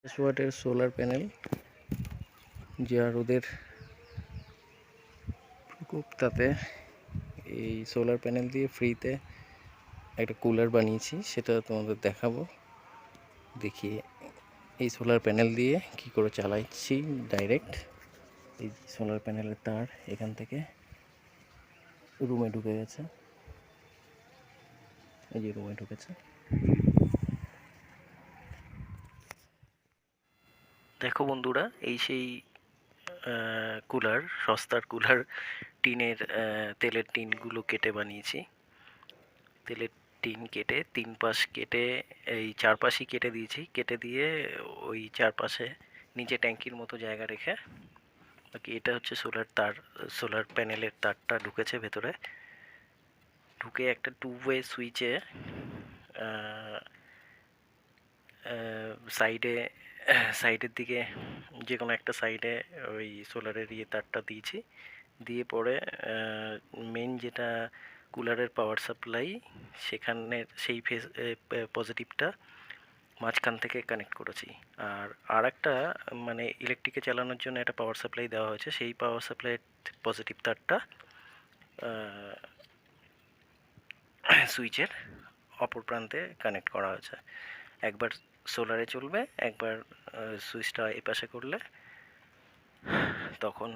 ওয়াটের solar panel যা রোদের প্রকোপ তাতে এই সোলার প্যানেল দিয়ে ফ্রিতে একটা কুলার বানিয়েছি, সেটা তোমাদের দেখাবো। দেখি এই সোলার প্যানেল দিয়ে কি করে চালাচ্ছি। ডাইরেক্ট এই সোলার প্যানেলের তার এখান থেকে রুমে ঢুকে গেছে, এই যে রুমে ঢুকেছে। দেখো বন্ধুরা, এই সেই কুলার, সস্তার কুলার। টিনের তেলের টিনগুলো কেটে বানিয়েছি। তেলের টিন কেটে 3 পাশ কেটে এই 4 পাশই কেটে দিয়েছি। কেটে দিয়ে ওই 4 পাশে নিচে ট্যাঙ্কির মতো জায়গা রেখে বাকি এটা হচ্ছে সোলার তার। সোলার প্যানেলের তারটা ঢুকেছে ভেতরে, ঢুকে একটা 2 ওয়ে সুইচে সাইডে সাইডের দিকে যে কোনো একটা সাইডে ওই সোলারের তারটা দিয়েছি। দিয়ে পরে মেন যেটা কুলারের পাওয়ার সাপ্লাই, সেখানের সেই ফেজ পজিটিভটা মাঝখান থেকে কানেক্ট করেছি। আর একটা মানে ইলেকট্রিকে চালানোর জন্য একটা পাওয়ার সাপ্লাই দেওয়া হয়েছে, সেই পাওয়ার সাপ্লাইয়ের পজিটিভ তারটা সুইচের অপর প্রান্তে কানেক্ট করা হয়েছে। একবার সোলারে চলবে, একবার সুইচটা এই পাশে করলে তখন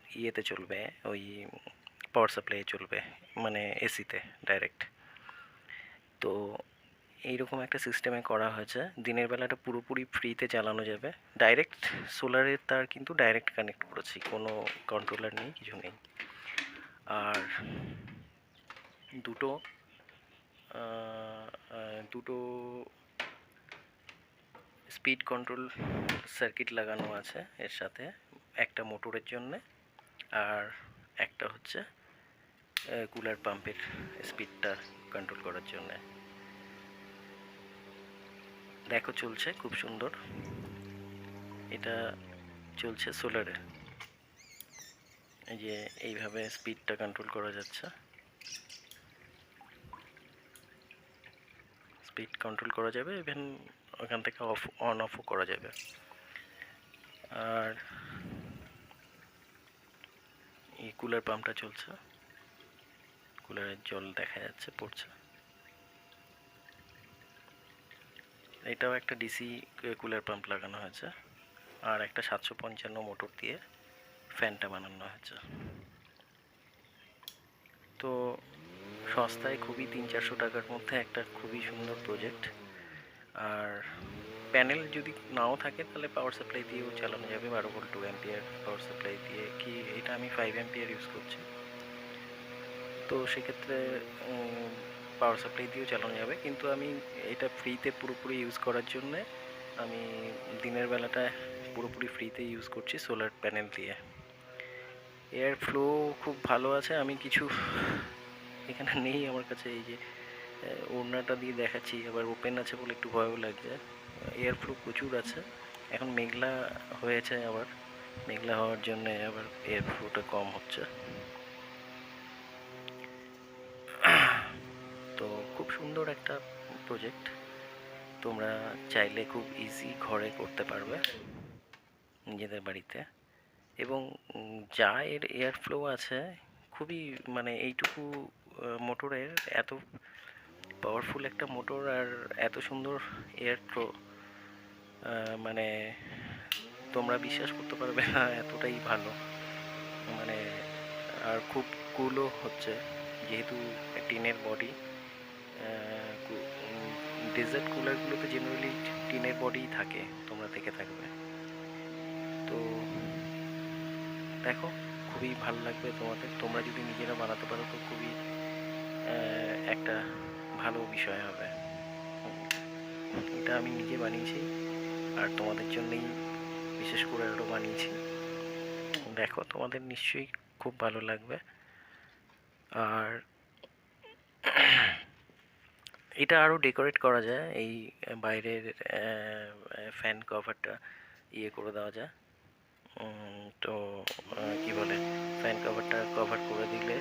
ইয়েতে চলবে, ওই পাওয়ার সাপ্লাই চলবে, মানে এসিতে ডাইরেক্ট। তো এইরকম একটা সিস্টেমে করা হয়েছে। দিনের বেলাটা পুরোপুরি ফ্রিতে চালানো যাবে। ডাইরেক্ট সোলারের তার কিন্তু ডাইরেক্ট কানেক্ট করেছি, কোনো কন্ট্রোলার নেই, কিছু নেই। আর দুটো দুটো স্পিড কন্ট্রোল সার্কিট লাগানো আছে এর সাথে, একটা মোটরের জন্যে আর একটা হচ্ছে কুলার পাম্পের স্পিডটা কন্ট্রোল করার জন্যে। দেখো চলছে খুব সুন্দর, এটা চলছে সোলারে। এই যে এইভাবে স্পিডটা কন্ট্রোল করা যাচ্ছে, স্পিড কন্ট্রোল করা যাবে, ইভেন ওখান থেকে অন অফও করা যাবে। আর এই কুলার পাম্পটা চলছে, কুলারের জল দেখা যাচ্ছে পড়ছে। এটাও একটা ডিসি কুলার পাম্প লাগানো হয়েছে, আর একটা 755 মোটর দিয়ে ফ্যানটা বানানো হয়েছে। তো সস্তায় খুবই 300-400 টাকার মধ্যে একটা খুবই সুন্দর প্রজেক্ট। আর প্যানেল যদি নাও থাকে তাহলে পাওয়ার সাপ্লাই দিয়েও চালানো যাবে, 12 ভোল্ট 2 অ্যাম্পিয়ার পাওয়ার সাপ্লাই দিয়ে। কি এটা আমি 5 অ্যাম্পিয়ার ইউজ করছি, তো সেক্ষেত্রে পাওয়ার সাপ্লাই দিয়েও চালানো যাবে। কিন্তু আমি এটা ফ্রিতে পুরোপুরি ইউজ করার জন্যে আমি দিনের বেলাটায় পুরোপুরি ফ্রিতে ইউজ করছি সোলার প্যানেল দিয়ে। এয়ার ফ্লো খুব ভালো আছে। আমি কিছু এখানে নেই আমার কাছে, এই যে ওড়নাটা দিয়ে দেখাচ্ছি, আবার ওপেন আছে বলে একটু ভয়ও লাগছে। এয়ার ফ্লো প্রচুর আছে। এখন মেঘলা হয়েছে, আবার মেঘলা হওয়ার জন্য আবার এয়ার ফ্লোটা কম হচ্ছে। তো খুব সুন্দর একটা প্রজেক্ট, তোমরা চাইলে খুব ইজি ঘরে করতে পারবে নিজেদের বাড়িতে। এবং যা এর এয়ার ফ্লো আছে খুবই, মানে এইটুকু মোটরের এত পাওয়ারফুল একটা মোটর আর এত সুন্দর এয়ার ফ্লো, মানে তোমরা বিশ্বাস করতে পারবে না, এতটাই ভালো। মানে আর খুব কুলও হচ্ছে, যেহেতু টিনের বডি। ডেজার্ট কুলারগুলোতে জেনারেলি টিনের বডিই থাকে, তোমরা দেখে থাকবে। তো দেখো খুবই ভালো লাগবে তোমাদের, তোমরা যদি নিজেরা বানাতে পারো তো খুবই একটা ভালো বিষয় হবে। এটা আমি নিজে বানিয়েছি আর তোমাদের জন্যই বিশেষ করে আরও বানিয়েছি। দেখো তোমাদের নিশ্চয়ই খুব ভালো লাগবে। আর এটা আরও ডেকোরেট করা যায়, এই বাইরের ফ্যান কভারটা ইয়ে করে দেওয়া যায়। তো কি বলে, ফ্যান কভারটা কভার করে দিলে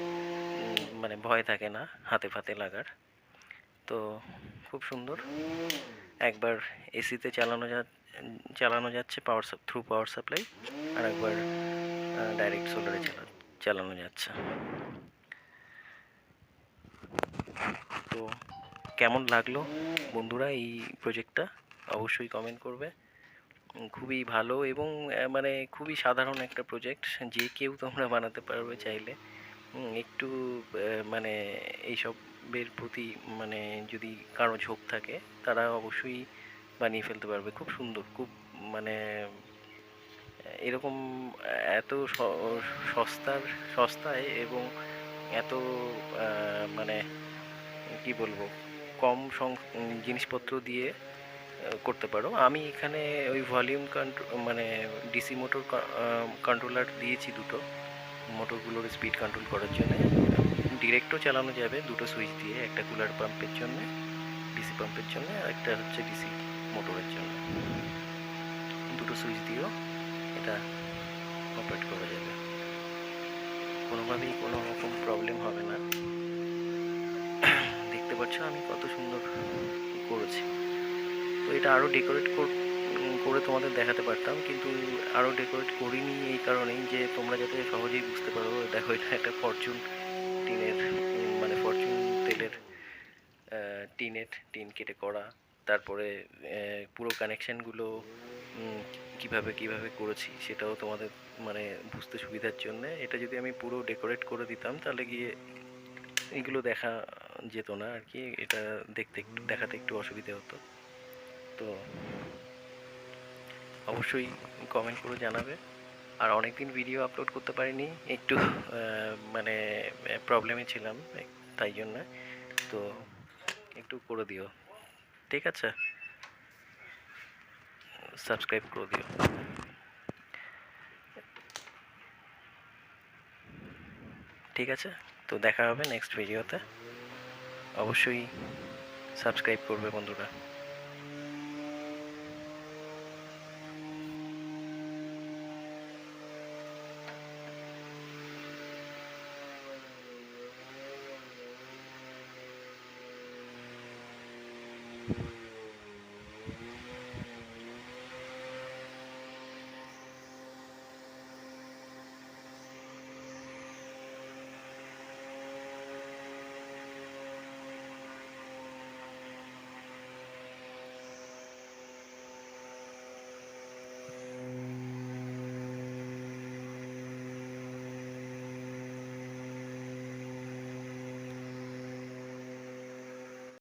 মানে ভয় থাকে না হাতে ফাতে লাগার। তো খুব সুন্দর, একবার এসিতে চালানো চালানো যাচ্ছে থ্রু পাওয়ার সাপ্লাই, আর একবার ডাইরেক্ট সোলারে চালানো যাচ্ছে। তো কেমন লাগলো বন্ধুরা এই প্রজেক্টটা অবশ্যই কমেন্ট করবে। খুবই ভালো এবং মানে খুবই সাধারণ একটা প্রজেক্ট, যে কেউ তোমরা বানাতে পারবে চাইলে। একটু মানে এইসবের প্রতি মানে যদি কারো ঝোঁক থাকে তারা অবশ্যই বানিয়ে ফেলতে পারবে। খুব সুন্দর, খুব মানে এরকম এত সস্তায় এবং এত মানে কি বলবো, কম জিনিসপত্র দিয়ে করতে পারো। আমি এখানে ওই ভলিউম মানে ডিসি মোটর কন্ট্রোলার দিয়েছি দুটো, মোটরগুলোর স্পিড কন্ট্রোল করার জন্য। ডিরেক্টও চালানো যাবে দুটো সুইচ দিয়ে, একটা কুলার পাম্পের জন্য, ডিসি পাম্পের জন্য, আর একটা হচ্ছে ডিসি মোটরের জন্য। দুটো সুইচ দিয়েও এটা অপারেট করা যাবে, কোনোভাবেই কোনো রকম প্রবলেম হবে না। দেখতে পাচ্ছ আমি কত সুন্দর করেছি। তো এটা আরও ডেকোরেট করে তোমাদের দেখাতে পারতাম, কিন্তু আরও ডেকোরেট করিনি এই কারণেই যে তোমরা যাতে সহজেই বুঝতে পারো। দেখো এটা একটা ফরচুন টিনের মানে ফরচুন তেলের টিন কেটে করা, তারপরে পুরো কানেকশানগুলো কিভাবে করেছি সেটাও তোমাদের মানে বুঝতে সুবিধার জন্য। এটা যদি আমি পুরো ডেকোরেট করে দিতাম তাহলে গিয়ে এগুলো দেখা যেত না আর কি, এটা দেখাতে একটু অসুবিধা হতো। তো অবশ্যই কমেন্ট করে জানাবে। আর অনেকদিন ভিডিও আপলোড করতে পারিনি, একটু মানে প্রবলেমে ছিলাম, তাই জন্য। তো একটু করে দিও, ঠিক আছে? সাবস্ক্রাইব করে দিও। ঠিক আছে, তো দেখা হবে নেক্সট ভিডিওতে। অবশ্যই সাবস্ক্রাইব করবে বন্ধুরা।